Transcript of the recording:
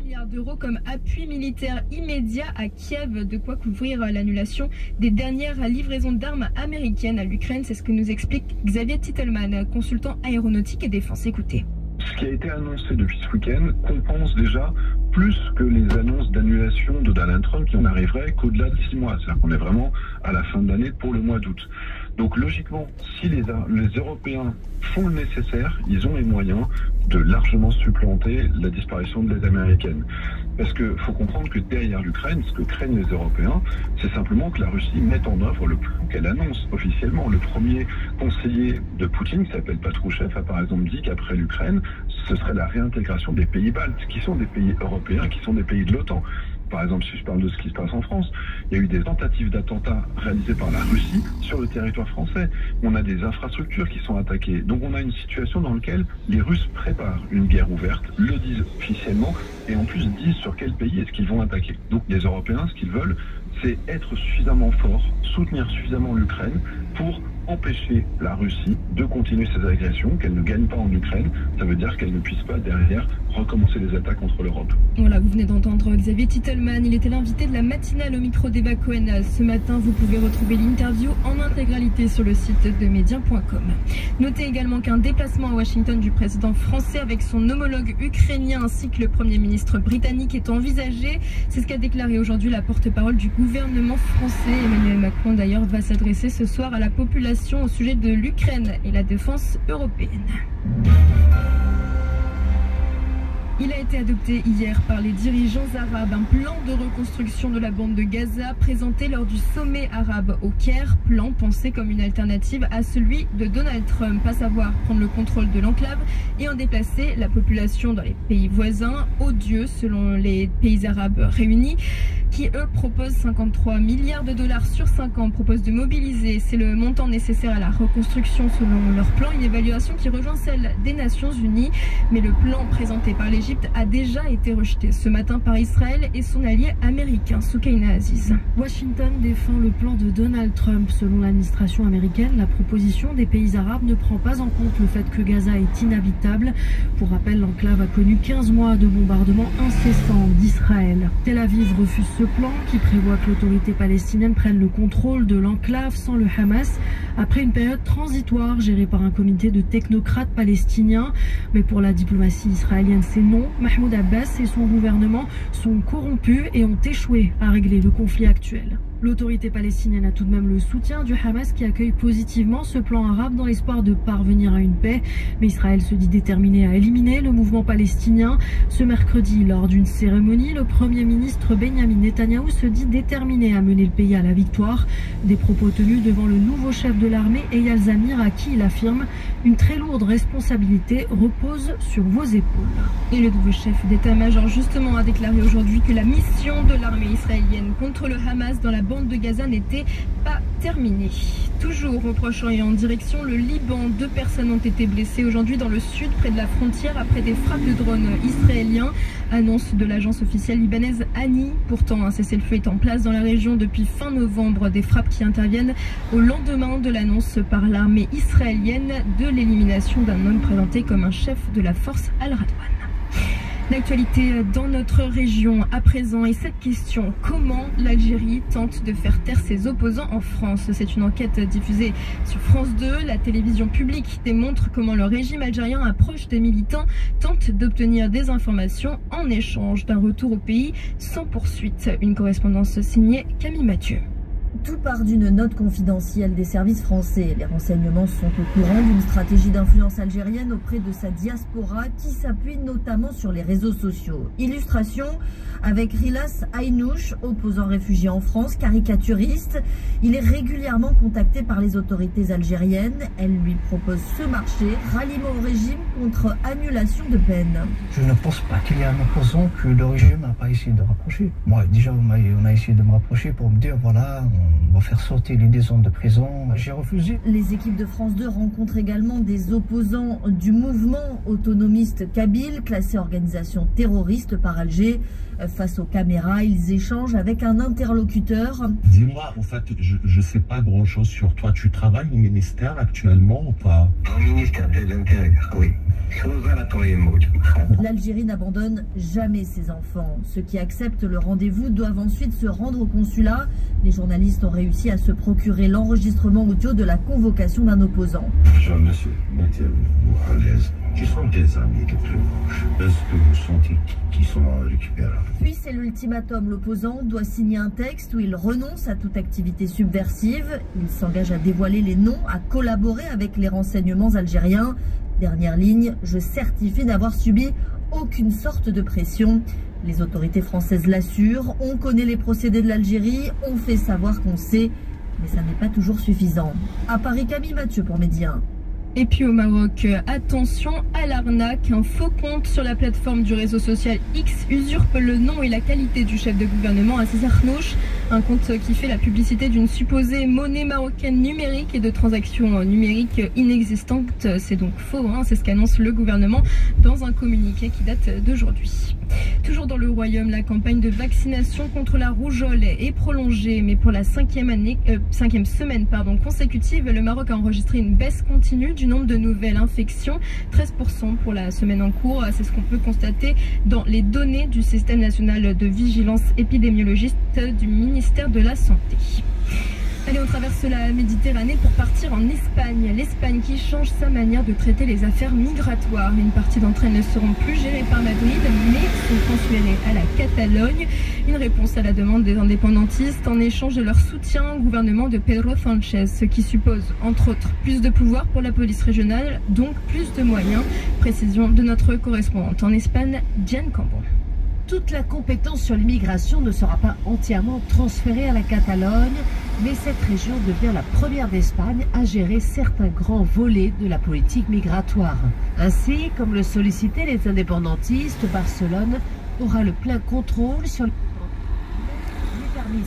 milliards d'euros comme appui militaire immédiat à Kiev, de quoi couvrir l'annulation des dernières livraisons d'armes américaines à l'Ukraine. C'est ce que nous explique Xavier Titelman, consultant aéronautique et défense. Écoutez. Ce qui a été annoncé depuis ce week-end compense déjà plus que les annonces d'annulation de Donald Trump qui en arriveraient qu'au-delà de 6 mois. C'est-à-dire qu'on est vraiment à la fin de l'année pour le mois d'août. Donc logiquement, si les Européens font le nécessaire, ils ont les moyens de largement supplanter la disparition de l'aide américaine. Parce qu'il faut comprendre que derrière l'Ukraine, ce que craignent les Européens, c'est simplement que la Russie mette en œuvre le plan qu'elle annonce officiellement. Le premier conseiller de Poutine, qui s'appelle Patrouchev, a par exemple dit qu'après l'Ukraine, ce serait la réintégration des pays baltes, qui sont des pays européens, qui sont des pays de l'OTAN. Par exemple, si je parle de ce qui se passe en France, il y a eu des tentatives d'attentats réalisées par la Russie sur le territoire français. On a des infrastructures qui sont attaquées. Donc on a une situation dans laquelle les Russes préparent une guerre ouverte, le disent officiellement, et en plus disent sur quel pays est-ce qu'ils vont attaquer. Donc les Européens, ce qu'ils veulent, c'est être suffisamment forts, soutenir suffisamment l'Ukraine pour empêcher la Russie de continuer ses agressions, qu'elle ne gagne pas en Ukraine. Ça veut dire qu'elle ne puisse pas derrière recommencer les attaques contre l'Europe. Voilà, vous venez d'entendre Xavier Titelman. Il était l'invité de la matinale au micro d'Eva Cohen. Ce matin, vous pouvez retrouver l'interview en intégralité sur le site de média.com. Notez également qu'un déplacement à Washington du président français avec son homologue ukrainien ainsi que le Premier ministre britannique est envisagé. C'est ce qu'a déclaré aujourd'hui la porte-parole du gouvernement français. Emmanuel Macron d'ailleurs va s'adresser ce soir à la population au sujet de l'Ukraine et la défense européenne. Il a été adopté hier par les dirigeants arabes un plan de reconstruction de la bande de Gaza présenté lors du sommet arabe au Caire, plan pensé comme une alternative à celui de Donald Trump, à savoir prendre le contrôle de l'enclave et en déplacer la population dans les pays voisins, odieux selon les pays arabes réunis, qui eux proposent 53 milliards de dollars sur 5 ans, proposent de mobiliser. C'est le montant nécessaire à la reconstruction selon leur plan, une évaluation qui rejoint celle des Nations Unies, mais le plan présenté par l'Égypte a déjà été rejeté ce matin par Israël et son allié américain, Soukaina Aziz. Washington défend le plan de Donald Trump. Selon l'administration américaine, la proposition des pays arabes ne prend pas en compte le fait que Gaza est inhabitable. Pour rappel, l'enclave a connu 15 mois de bombardements incessants d'Israël. Tel Aviv refuse ce plan qui prévoit que l'autorité palestinienne prenne le contrôle de l'enclave sans le Hamas après une période transitoire gérée par un comité de technocrates palestiniens. Mais pour la diplomatie israélienne, c'est non. Mahmoud Abbas et son gouvernement sont corrompus et ont échoué à régler le conflit actuel. L'autorité palestinienne a tout de même le soutien du Hamas qui accueille positivement ce plan arabe dans l'espoir de parvenir à une paix. Mais Israël se dit déterminé à éliminer le mouvement palestinien. Ce mercredi, lors d'une cérémonie, le Premier ministre Benyamin Netanyahou se dit déterminé à mener le pays à la victoire. Des propos tenus devant le nouveau chef de l'armée, Eyal Zamir, à qui il affirme « Une très lourde responsabilité repose sur vos épaules ». Et le nouveau chef d'état-major justement a déclaré aujourd'hui que la mission de l'armée israélienne contre le Hamas dans la bande de Gaza n'était pas terminée. Toujours au Proche-Orient, en direction le Liban, 2 personnes ont été blessées aujourd'hui dans le sud, près de la frontière, après des frappes de drones israéliens. Annonce de l'agence officielle libanaise ANI. Pourtant, un cessez-le-feu est en place dans la région depuis fin novembre. Des frappes qui interviennent au lendemain de l'annonce par l'armée israélienne de l'élimination d'un homme présenté comme un chef de la force Al-Radwan. L'actualité dans notre région à présent et cette question, comment l'Algérie tente de faire taire ses opposants en France? C'est une enquête diffusée sur France 2. La télévision publique démontre comment le régime algérien approche des militants, tente d'obtenir des informations en échange d'un retour au pays sans poursuite. Une correspondance signée Camille Mathieu. Tout part d'une note confidentielle des services français. Les renseignements sont au courant d'une stratégie d'influence algérienne auprès de sa diaspora qui s'appuie notamment sur les réseaux sociaux. Illustration avec Rilas Aynouch, opposant réfugié en France, caricaturiste. Il est régulièrement contacté par les autorités algériennes. Elles lui proposent ce marché, ralliement au régime contre annulation de peine. Je ne pense pas qu'il y ait un opposant que le régime n'a pas essayé de rapprocher. Moi, déjà, on a essayé de me rapprocher pour me dire, voilà, on va faire sauter les 10 ans de prison. J'ai refusé. Les équipes de France 2 rencontrent également des opposants du mouvement autonomiste kabyle, classé organisation terroriste par Alger. Face aux caméras, ils échangent avec un interlocuteur. Dis-moi, en fait, je ne sais pas grand-chose sur toi. Tu travailles au ministère actuellement ou pas? Au ministère de l'Intérieur, oui. L'Algérie n'abandonne jamais ses enfants. Ceux qui acceptent le rendez-vous doivent ensuite se rendre au consulat. Les journalistes ont réussi à se procurer l'enregistrement audio de la convocation d'un opposant. Monsieur, mettez-vous à l'aise. Qui sont des amis de plus? Est-ce que vous sentez qu'ils sont récupérables? Puis c'est l'ultimatum. L'opposant doit signer un texte où il renonce à toute activité subversive. Il s'engage à dévoiler les noms, à collaborer avec les renseignements algériens. Dernière ligne, je certifie n'avoir subi aucune sorte de pression. Les autorités françaises l'assurent, on connaît les procédés de l'Algérie, on fait savoir qu'on sait, mais ça n'est pas toujours suffisant. À Paris, Camille Mathieu pour Midi 1. Et puis au Maroc, attention à l'arnaque. Un faux compte sur la plateforme du réseau social X usurpe le nom et la qualité du chef de gouvernement Aziz Arnouch. Un compte qui fait la publicité d'une supposée monnaie marocaine numérique et de transactions numériques inexistantes. C'est donc faux, hein, c'est ce qu'annonce le gouvernement dans un communiqué qui date d'aujourd'hui. Toujours dans le Royaume, la campagne de vaccination contre la rougeole est prolongée, mais pour la cinquième semaine consécutive, le Maroc a enregistré une baisse continue du nombre de nouvelles infections, 13% pour la semaine en cours. C'est ce qu'on peut constater dans les données du système national de vigilance épidémiologiste du ministère de la Santé. Allez, on traverse la Méditerranée pour partir en Espagne. L'Espagne qui change sa manière de traiter les affaires migratoires. Une partie d'entre elles ne seront plus gérées par Madrid, mais sont transférées à la Catalogne. Une réponse à la demande des indépendantistes en échange de leur soutien au gouvernement de Pedro Sánchez, ce qui suppose, entre autres, plus de pouvoir pour la police régionale, donc plus de moyens. Précision de notre correspondante en Espagne, Diane Cambon. Toute la compétence sur l'immigration ne sera pas entièrement transférée à la Catalogne, mais cette région devient la première d'Espagne à gérer certains grands volets de la politique migratoire. Ainsi, comme le sollicitaient les indépendantistes, Barcelone aura le plein contrôle sur